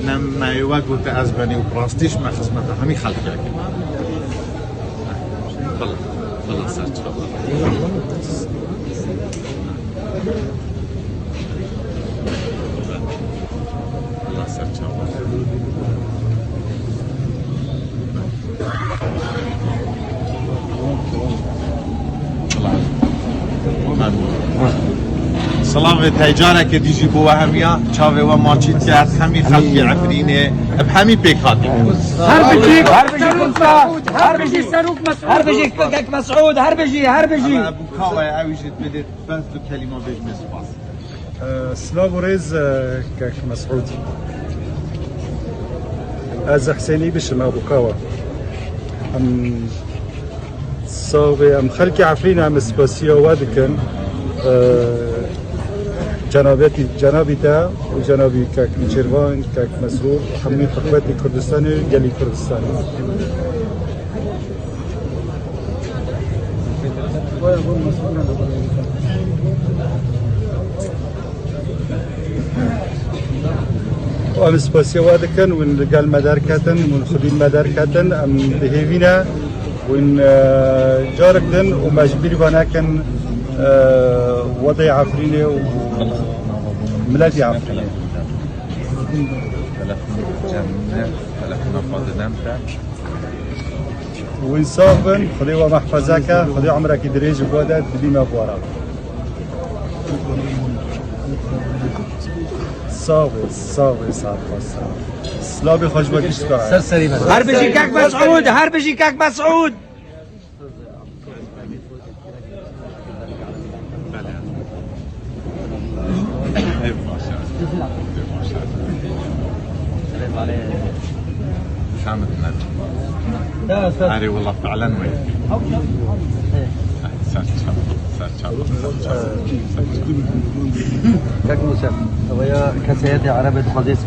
نما يوجد أزبني وبراستيش ما خصمته همي خلف يعني خلاص سلام تجارة که دیجی بوا همیا چاوه و ماچیت کرد همی خلقی عفرینه بهمی پیکاتی هر بيجي سروق مسعود هر بيجي كك مسعود هر بيجي اما بوكاوه اویجت بدید بس دو کلمه بجمه سپاس سلام وريز كاك مسعود از حسيني بشم ابو كاوا ام صوبي ام خلقي عفرين ام سباسيا وادكن جنابي تا وجنابي كاك نيشيروان كاك مسرور حمي قواتي كردستاني قالي كردستاني وام سباسيا وادكن وين قال مدار كاتن وين خدين مدار كاتن ام بهيفينا وين جاركتن ومجبري بناكن وضع عفريني وملاذي عفريني وإنصافا خذي ومحفظك خذي عمرك دريج بودات بديما بورا صافي سلابي خوش بكش ترى هر بيجي كاك مسعود هر بيجي كاك مسعود شامت ندى هاري والله فعلا وين كاك موسى ويا كسيدي عربي خليص